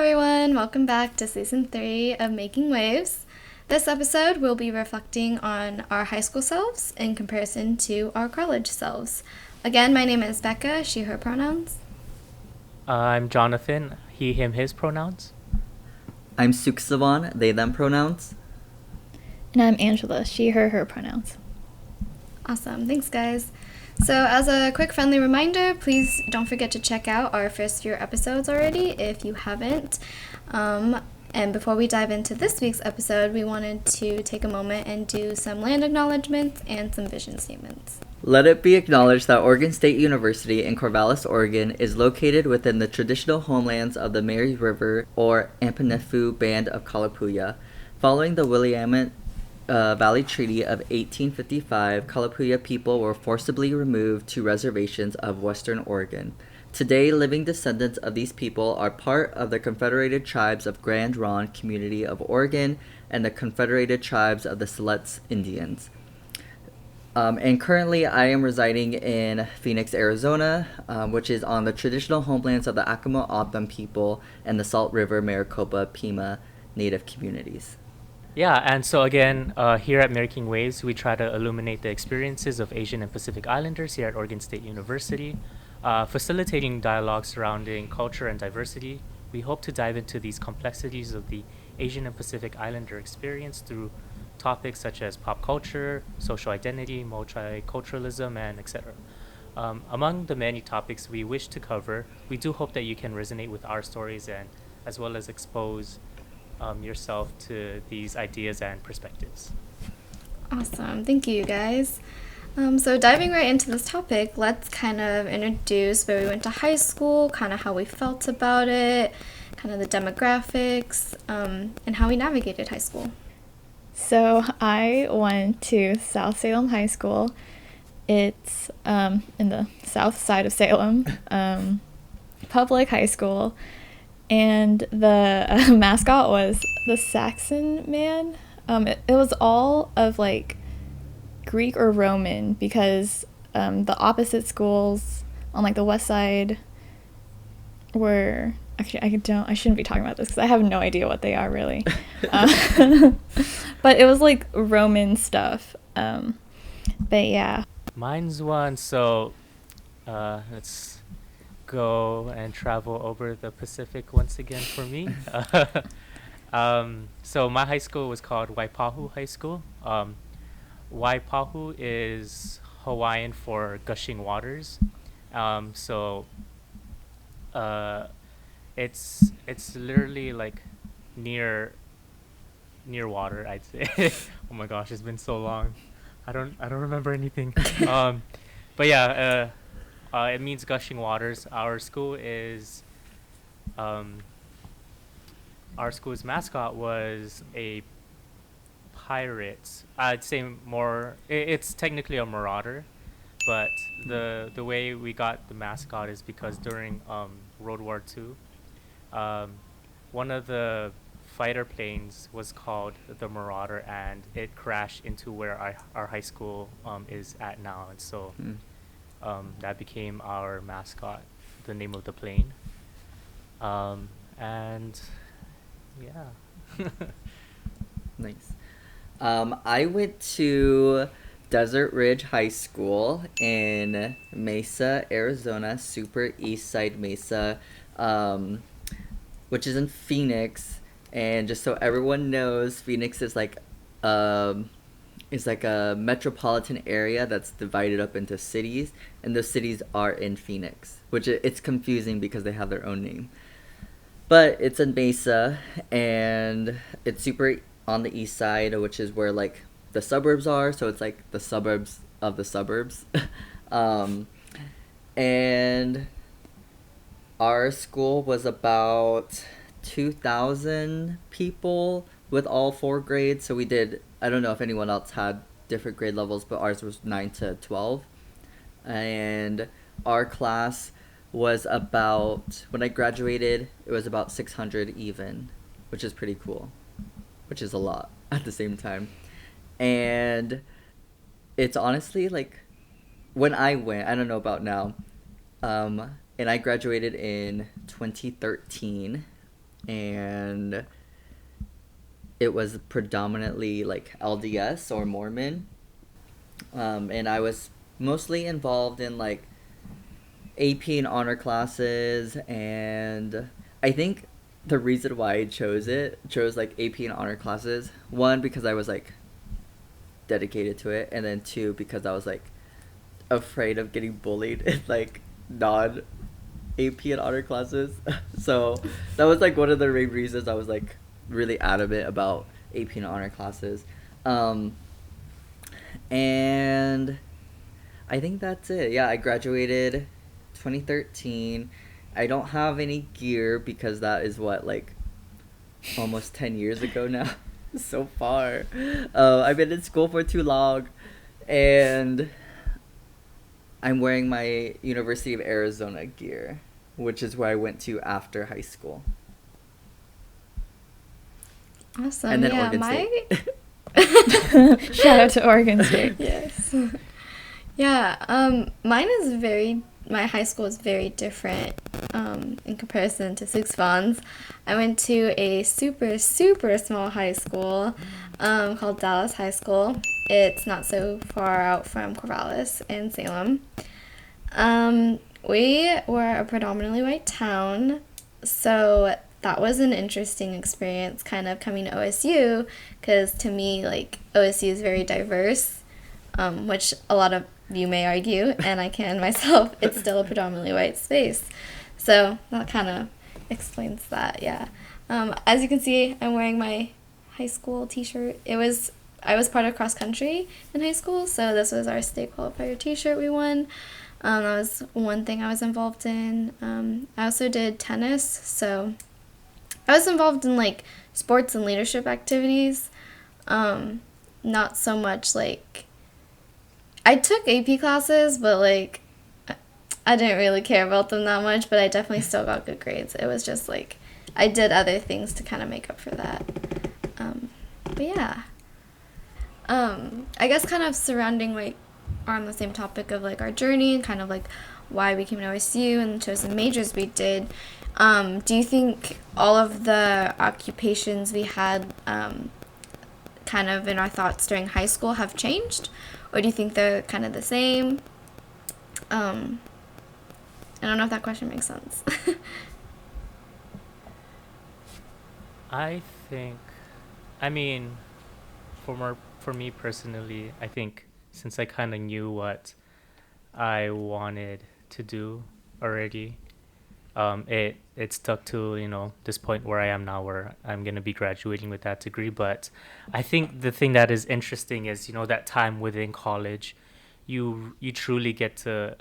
everyone, welcome back to season 3 of Making Waves. This episode we'll be reflecting on our high school selves in comparison to our college selves. Again, my name is Bekah, she, her pronouns. I'm Jonathan, he, him, his pronouns. I'm Souksavanh, they, them pronouns. And I'm Angela, she, her pronouns. Awesome, thanks guys. So as a quick friendly reminder, please don't forget to check out our first few episodes already if you haven't. And before we dive into this week's episode, we wanted to take a moment and do some land acknowledgements and some vision statements. Let it be acknowledged that Oregon State University in Corvallis, Oregon is located within the traditional homelands of the Mary River or Ampanifu Band of Kalapuya. Following the Willamette Valley Treaty of 1855, Kalapuya people were forcibly removed to reservations of western Oregon. Today, living descendants of these people are part of the Confederated Tribes of Grand Ronde Community of Oregon and the Confederated Tribes of the Siletz Indians. And currently, I am residing in Phoenix, Arizona, which is on the traditional homelands of the Acoma O'odham people and the Salt River Maricopa Pima Native communities. Yeah, and so again, here at Making Waves, we try to illuminate the experiences of Asian and Pacific Islanders here at Oregon State University, facilitating dialogue surrounding culture and diversity. We hope to dive into these complexities of the Asian and Pacific Islander experience through topics such as pop culture, social identity, multiculturalism, and etc. Among the many topics we wish to cover, we do hope that you can resonate with our stories and as well as expose yourself to these ideas and perspectives. Awesome, thank you guys. So diving right into this topic, let's kind of introduce where we went to high school, kind of how we felt about it, kind of the demographics, and how we navigated high school. So I went to South Salem High School. It's in the south side of Salem, public high school. And the mascot was the Saxon man. It was all of like Greek or Roman because the opposite schools on like the west side were actually I shouldn't be talking about this because I have no idea what they are really. But it was like Roman stuff. But yeah. Mine's one, so let's go and travel over the Pacific once again for me. So my high school was called Waipahu High School. Waipahu is Hawaiian for gushing waters. So it's literally like near water, I'd say. Oh my gosh, it's been so long. I don't remember anything. But yeah, it means gushing waters. Our school's mascot was a pirate. I'd say more. It's technically a marauder, but the way we got the mascot is because during World War II, one of the fighter planes was called the Marauder, and it crashed into where our high school is at now, and so. That became our mascot, the name of the plane. And yeah. Nice. I went to Desert Ridge High School in Mesa, Arizona, super east side Mesa, which is in Phoenix. And just so everyone knows, Phoenix is like a metropolitan area that's divided up into cities, and those cities are in Phoenix, which it's confusing because they have their own name. But it's in Mesa, and it's super on the east side, which is where like the suburbs are, so it's like the suburbs of the suburbs. And our school was about 2,000 people with all 4 grades, so we did, I don't know if anyone else had different grade levels, but ours was 9 to 12. And our class was about, when I graduated, it was about 600 even, which is pretty cool, which is a lot at the same time. And it's honestly like, when I went, I don't know about now, and I graduated in 2013, and it was predominantly like LDS or Mormon. And I was mostly involved in like AP and honor classes, and I think the reason why I chose like AP and honor classes, one, because I was like dedicated to it, and then two, because I was like afraid of getting bullied in like non AP and honor classes. So that was like one of the main reasons I was like really adamant about AP and honor classes. And I think that's it. Yeah, I graduated 2013. I don't have any gear because that is what, like, almost 10 years ago now. So far. I've been in school for too long, and I'm wearing my University of Arizona gear, which is where I went to after high school. Awesome. And then yeah, Oregon State. Shout out to Oregon State. Yes. Yeah, my high school is very different in comparison to Souksavann's. I went to a super, super small high school called Dallas High School. It's not so far out from Corvallis and Salem. We were a predominantly white town, so that was an interesting experience kind of coming to OSU, because to me, like, OSU is very diverse, which a lot of you may argue, and I can myself, it's still a predominantly white space. So that kind of explains that, yeah. As you can see, I'm wearing my high school t-shirt. I was part of cross country in high school, so this was our state qualifier t-shirt we won. That was one thing I was involved in. I also did tennis, so I was involved in like sports and leadership activities. Not so much like, I took AP classes, but like I didn't really care about them that much, but I definitely still got good grades. It was just like I did other things to kind of make up for that. But yeah. I guess kind of surrounding like on the same topic of like our journey and kind of like why we came to OSU and the chosen majors we did. Do you think all of the occupations we had kind of in our thoughts during high school have changed? Or do you think they're kind of the same? I don't know if that question makes sense. I think, I mean, for me personally, I think since I kind of knew what I wanted to do already, it stuck to, you know, this point where I am now, where I'm going to be graduating with that degree. But I think the thing that is interesting is, you know, that time within college, you truly get to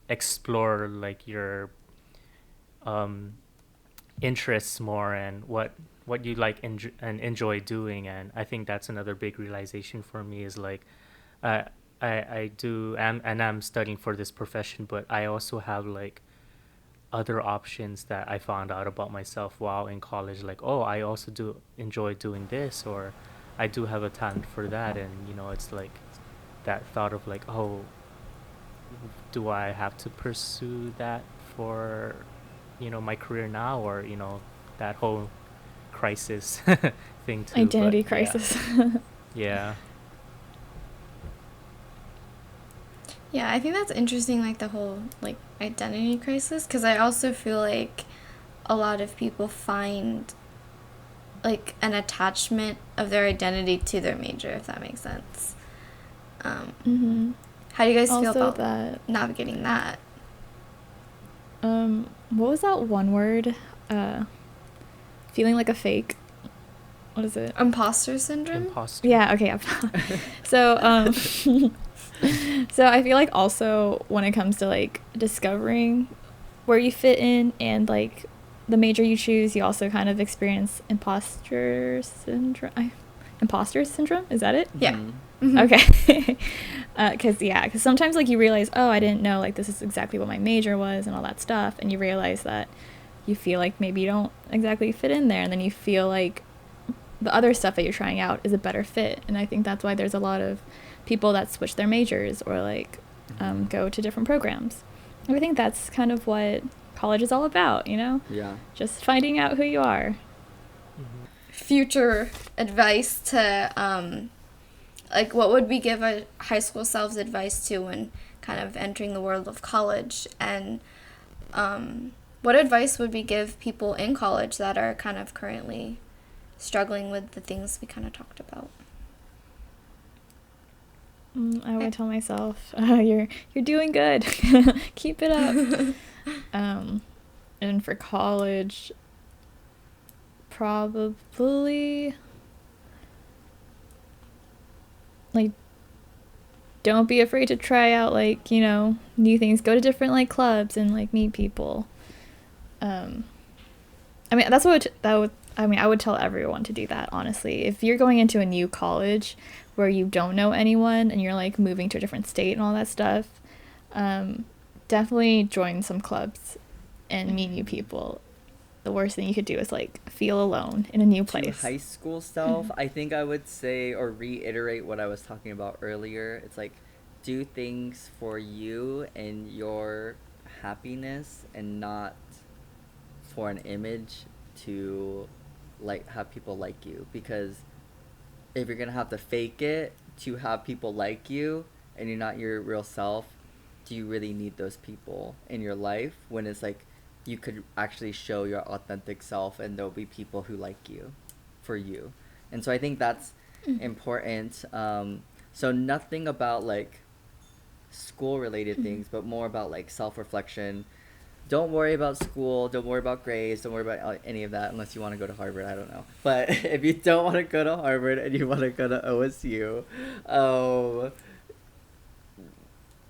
explore like your interests more and what you like and enjoy doing. And I think that's another big realization for me is like I'm studying for this profession, but I also have like other options that I found out about myself while in college, like, oh, I also do enjoy doing this, or I do have a talent for that. And, you know, it's like that thought of like, oh, do I have to pursue that for, you know, my career now, or, you know, that whole crisis thing too. Identity crisis. Yeah. Yeah, I think that's interesting, like the whole like identity crisis, because I also feel like a lot of people find like an attachment of their identity to their major, if that makes sense. How do you guys feel about that, navigating that? What was that one word? Feeling like a fake. What is it? Imposter syndrome? Imposter. Yeah, okay. So, so I feel like also when it comes to like discovering where you fit in and like the major you choose, you also kind of experience imposter syndrome. Imposter syndrome? Is that it? Yeah. Mm-hmm. Okay. Because sometimes like you realize, oh, I didn't know like this is exactly what my major was and all that stuff, and you realize that you feel like maybe you don't exactly fit in there, and then you feel like the other stuff that you're trying out is a better fit. And I think that's why there's a lot of people that switch their majors or like go to different programs. And I think that's kind of what college is all about, you know? Yeah. Just finding out who you are. Future advice to, like, what would we give our high school selves advice to when kind of entering the world of college? And what advice would we give people in college that are kind of currently struggling with the things we kind of talked about? I would tell myself, you're doing good. Keep it up. And for college, probably, like, don't be afraid to try out, like, you know, new things. Go to different, like, clubs and, like, meet people. I mean, that's what I would tell everyone to do that, honestly. If you're going into a new college where you don't know anyone and you're, like, moving to a different state and all that stuff, definitely join some clubs and meet new people. The worst thing you could do is, like, feel alone in a new place. To high school self, I think I would say, or reiterate what I was talking about earlier. It's like, do things for you and your happiness, and not for an image to, like, have people like you. Because if you're gonna have to fake it to have people like you and you're not your real self, do you really need those people in your life, when it's like you could actually show your authentic self and there'll be people who like you for you? And so I think that's important. So nothing about, like, school related things, but more about, like, self-reflection. Don't worry about school, don't worry about grades, don't worry about any of that unless you want to go to Harvard, I don't know. But if you don't want to go to Harvard and you want to go to OSU,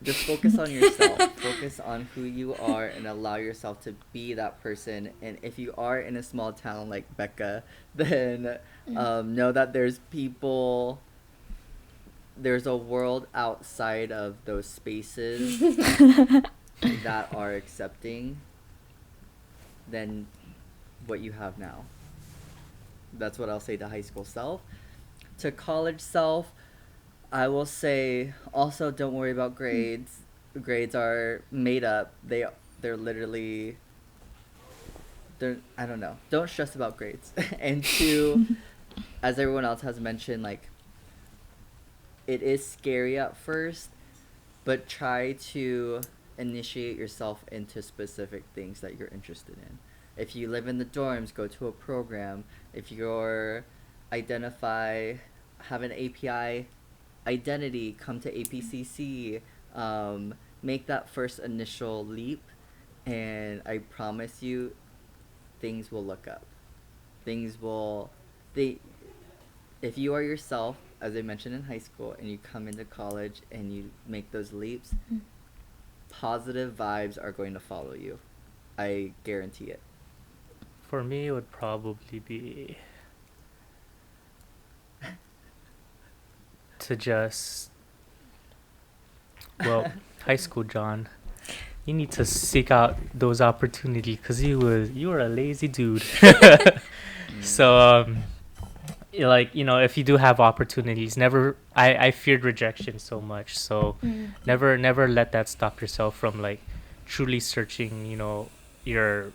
just focus on yourself. Focus on who you are and allow yourself to be that person. And if you are in a small town like Bekah, then know that there's people, there's a world outside of those spaces that are accepting than what you have now. That's what I'll say to high school self. To college self, I will say also, don't worry about grades. Grades are made up. They're literally, I don't know. Don't stress about grades. And two, as everyone else has mentioned, like, it is scary at first, but try to initiate yourself into specific things that you're interested in. If you live in the dorms, go to a program. If you're have an API identity, come to APCC. Make that first initial leap, and I promise you, things will look up. If you are yourself, as I mentioned in high school, and you come into college and you make those leaps, positive vibes are going to follow you. I guarantee it. For me, it would probably be to just, well, high school John, you need to seek out those opportunities, because you were a lazy dude. So like, you know, if you do have opportunities, I feared rejection so much, so never let that stop yourself from, like, truly searching, you know, your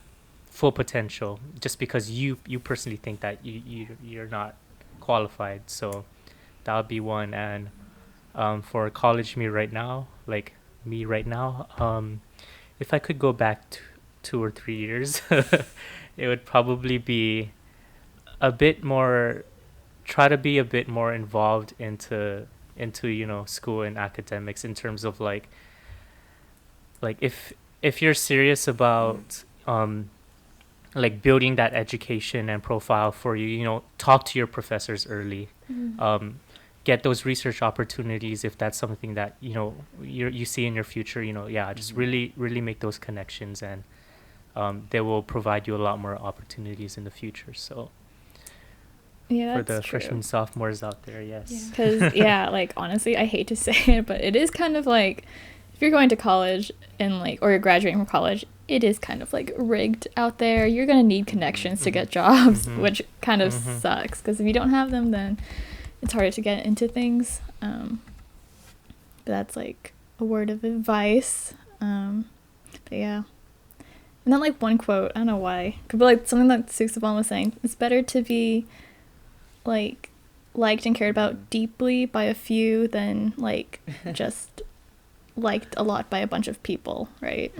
full potential, just because you personally think that you're not qualified. So that would be one. And for college me right now, if I could go back 2 or 3 years, it would probably be try to be a bit more involved into you know, school and academics, in terms of like if you're serious about like building that education and profile for you, you know, talk to your professors early. Get those research opportunities if that's something that, you know, you see in your future, you know. Just really make those connections, and they will provide you a lot more opportunities in the future. So yeah, for the true. freshmen, sophomores out there, yes. Because like, honestly, I hate to say it, but it is kind of like, if you're going to college and, like, or you're graduating from college, it is kind of, like, rigged out there. You're gonna need connections to get jobs, which kind of sucks, because if you don't have them, then it's harder to get into things. But that's, like, a word of advice. But yeah, And then, like, one quote, I don't know why, could be, like, something that Souksavanh was saying. It's better to be, like, liked and cared about deeply by a few than, like, just liked a lot by a bunch of people, right?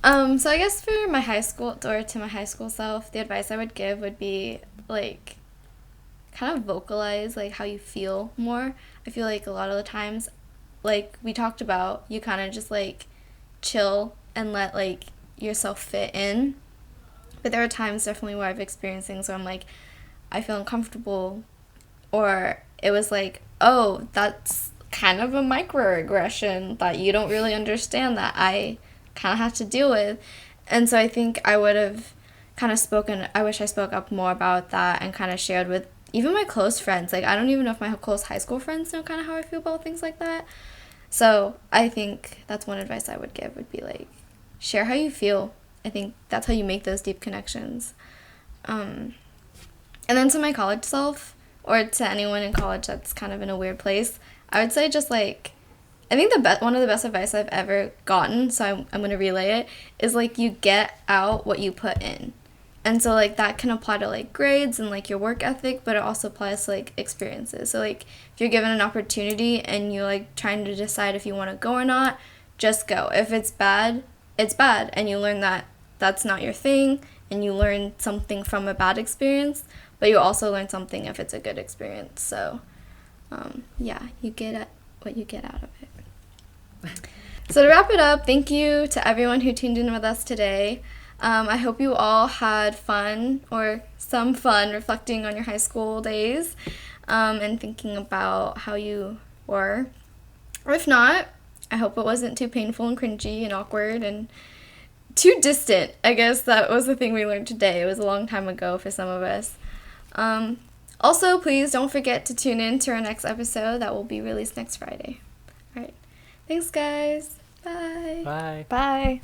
So I guess for my high school, or to my high school self, the advice I would give would be, like, kind of vocalize, like, how you feel more. I feel like a lot of the times, like we talked about, you kind of just, like, chill and let, like, yourself fit in. But there are times definitely where I've experienced things where I'm like, I feel uncomfortable, or it was like, oh, that's kind of a microaggression that you don't really understand that I kind of have to deal with. And so I think I would have kind of I wish I spoke up more about that and kind of shared with even my close friends. Like, I don't even know if my close high school friends know kind of how I feel about things like that. So I think that's one advice I would give, would be, like, share how you feel. I think that's how you make those deep connections. And then to my college self, or to anyone in college that's kind of in a weird place, I would say just, like, I think one of the best advice I've ever gotten, so I'm going to relay it, is, like, you get out what you put in. And so, like, that can apply to, like, grades and, like, your work ethic, but it also applies to, like, experiences. So, like, if you're given an opportunity and you're, like, trying to decide if you want to go or not, just go. If it's bad, it's bad, and you learn that that's not your thing, and you learn something from a bad experience, but you also learn something if it's a good experience. So, yeah, you get what you get out of it. So to wrap it up, thank you to everyone who tuned in with us today. I hope you all had fun, or some fun, reflecting on your high school days, and thinking about how you were. Or if not, I hope it wasn't too painful and cringy and awkward and too distant. I guess that was the thing we learned today. It was a long time ago for some of us. Also, please don't forget to tune in to our next episode that will be released next Friday. All right. Thanks, guys. Bye. Bye. Bye.